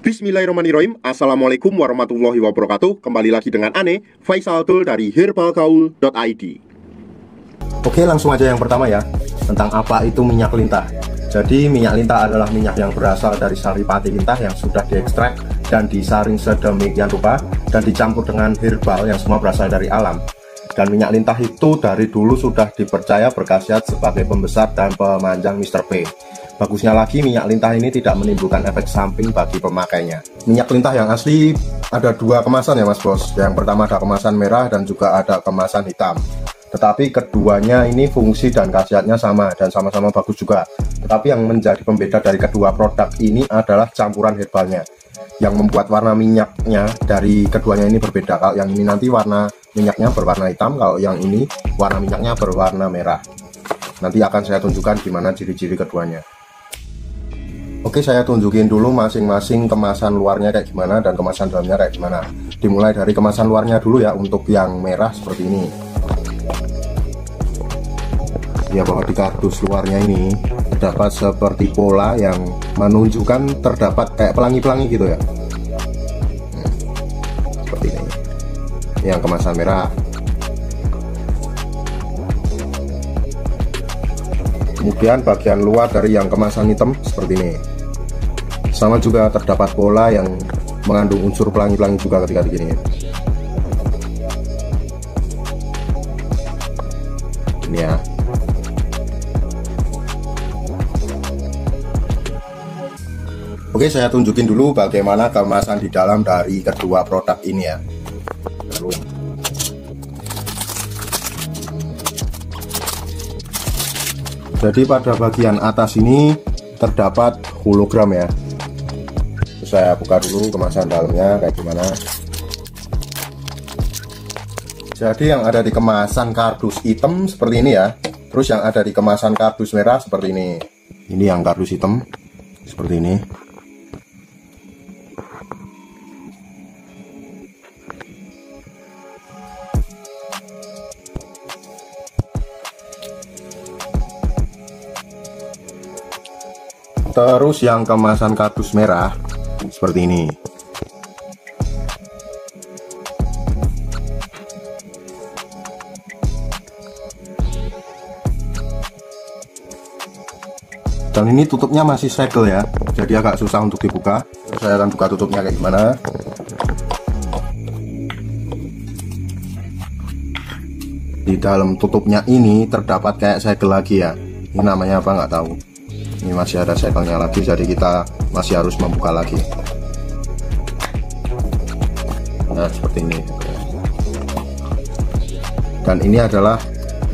Bismillahirrahmanirrahim. Assalamualaikum warahmatullahi wabarakatuh. Kembali lagi dengan Ane, Faisal Tul dari herbalgaul.id. Oke, langsung aja yang pertama ya, tentang apa itu minyak lintah. Jadi minyak lintah adalah minyak yang berasal dari saripati lintah yang sudah diekstrak dan disaring sedemikian rupa dan dicampur dengan herbal yang semua berasal dari alam. Dan minyak lintah itu dari dulu sudah dipercaya berkhasiat sebagai pembesar dan pemanjang Mr. P. Bagusnya lagi, minyak lintah ini tidak menimbulkan efek samping bagi pemakainya. Minyak lintah yang asli ada dua kemasan ya mas bos. Yang pertama ada kemasan merah dan juga ada kemasan hitam. Tetapi keduanya ini fungsi dan khasiatnya sama dan sama-sama bagus juga. Tetapi yang menjadi pembeda dari kedua produk ini adalah campuran herbalnya, yang membuat warna minyaknya dari keduanya ini berbeda. Kalau yang ini nanti warna minyaknya berwarna hitam, kalau yang ini warna minyaknya berwarna merah. Nanti akan saya tunjukkan gimana ciri-ciri keduanya. Oke, saya tunjukin dulu masing-masing kemasan luarnya kayak gimana dan kemasan dalamnya kayak gimana. Dimulai dari kemasan luarnya dulu ya. Untuk yang merah seperti ini ya, bahwa di kardus luarnya ini terdapat seperti pola yang menunjukkan terdapat kayak pelangi-pelangi gitu ya. Seperti ini yang kemasan merah. Kemudian bagian luar dari yang kemasan hitam seperti ini, sama juga terdapat pola yang mengandung unsur pelangi-pelangi juga ketika begini. Ini ya. Oke, saya tunjukin dulu bagaimana kemasan di dalam dari kedua produk ini ya. Jadi pada bagian atas ini terdapat hologram ya. Saya buka dulu kemasan dalamnya kayak gimana. Jadi yang ada di kemasan kardus hitam seperti ini ya. Terus yang ada di kemasan kardus merah seperti ini. Ini yang kardus hitam seperti ini. Terus yang kemasan kardus merah seperti ini. Dan ini tutupnya masih segel ya, jadi agak susah untuk dibuka. Saya akan buka tutupnya kayak gimana. Di dalam tutupnya ini terdapat kayak segel lagi ya. Ini namanya apa nggak tahu. Ini masih ada segelnya lagi, jadi kita masih harus membuka lagi. Nah seperti ini. Dan ini adalah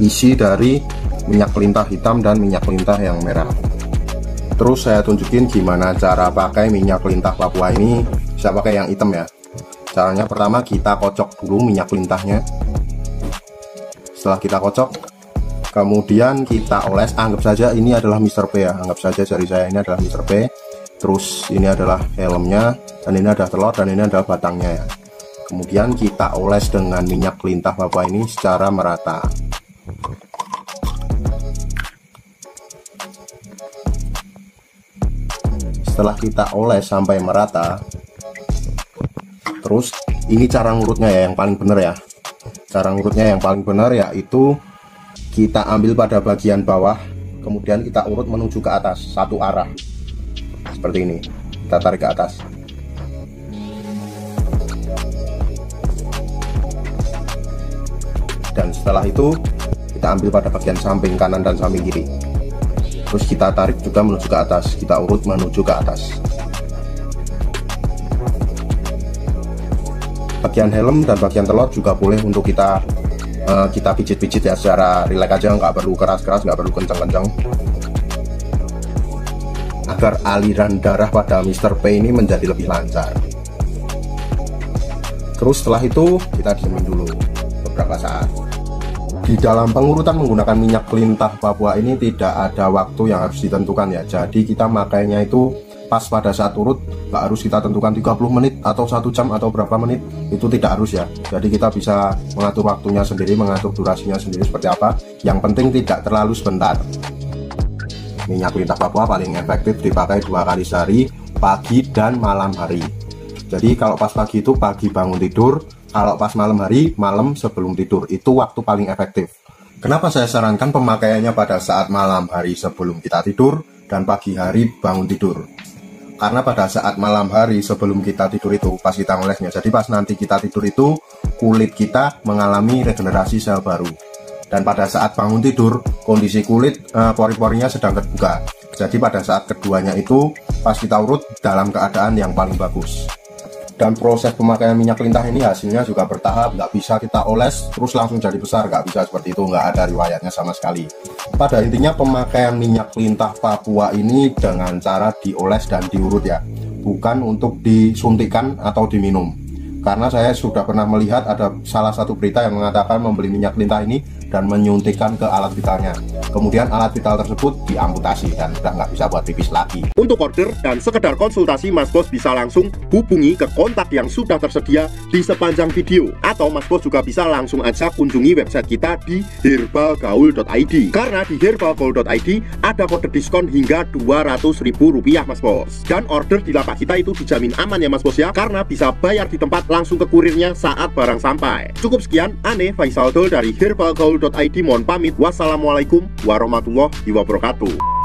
isi dari minyak lintah hitam dan minyak lintah yang merah. Terus saya tunjukin gimana cara pakai minyak lintah Papua ini. Bisa pakai yang hitam ya. Caranya pertama kita kocok dulu minyak lintahnya. Setelah kita kocok, kemudian kita oles. Anggap saja ini adalah Mr. P ya. Anggap saja jari saya ini adalah Mr. P. Terus ini adalah helmnya, dan ini ada telur, dan ini adalah batangnya ya. Kemudian kita oles dengan minyak lintah Papua ini secara merata. Setelah kita oles sampai merata, terus ini cara ngurutnya ya yang paling benar ya. Cara ngurutnya yang paling benar yaitu kita ambil pada bagian bawah, kemudian kita urut menuju ke atas satu arah seperti ini. Kita tarik ke atas. Dan setelah itu kita ambil pada bagian samping kanan dan samping kiri. Terus kita tarik juga menuju ke atas. Kita urut menuju ke atas. Bagian helm dan bagian telur juga boleh untuk kita pijit-pijit ya, secara rileks aja, nggak perlu keras-keras, nggak perlu kencang-kencang, agar aliran darah pada Mr. P ini menjadi lebih lancar. Terus setelah itu kita diemin dulu beberapa saat. Di dalam pengurutan menggunakan minyak lintah Papua ini tidak ada waktu yang harus ditentukan ya. Jadi kita makainya itu pas pada saat urut, nggak harus kita tentukan 30 menit atau 1 jam atau berapa menit, itu tidak harus ya. Jadi kita bisa mengatur waktunya sendiri, mengatur durasinya sendiri seperti apa. Yang penting tidak terlalu sebentar. Minyak lintah Papua paling efektif dipakai 2 kali sehari pagi dan malam hari. Jadi kalau pas pagi itu pagi bangun tidur, kalau pas malam hari malam sebelum tidur, itu waktu paling efektif. Kenapa saya sarankan pemakaiannya pada saat malam hari sebelum kita tidur dan pagi hari bangun tidur? Karena pada saat malam hari sebelum kita tidur itu pas kita ngolesnya, jadi pas nanti kita tidur itu kulit kita mengalami regenerasi sel baru. Dan pada saat bangun tidur, kondisi kulit pori-porinya sedang terbuka. Jadi pada saat keduanya itu pas kita urut dalam keadaan yang paling bagus. Dan proses pemakaian minyak lintah ini hasilnya juga bertahap, nggak bisa kita oles terus langsung jadi besar, nggak bisa seperti itu, nggak ada riwayatnya sama sekali. Pada intinya pemakaian minyak lintah Papua ini dengan cara dioles dan diurut ya, bukan untuk disuntikan atau diminum. Karena saya sudah pernah melihat ada salah satu berita yang mengatakan membeli minyak lintah ini dan menyuntikkan ke alat vitalnya. Kemudian alat vital tersebut diamputasi dan sudah nggak bisa buat pipis lagi. Untuk order dan sekedar konsultasi, Mas Bos bisa langsung hubungi ke kontak yang sudah tersedia di sepanjang video. Atau Mas Bos juga bisa langsung aja kunjungi website kita di herbalgaul.id. Karena di herbalgaul.id ada kode diskon hingga Rp200.000 Mas Bos. Dan order di lapak kita itu dijamin aman ya Mas Bos ya, karena bisa bayar di tempat langsung ke kurirnya saat barang sampai. Cukup sekian, Ane Faisal Dul dari herbalgaul.id mohon pamit. Wassalamualaikum warahmatullahi wabarakatuh.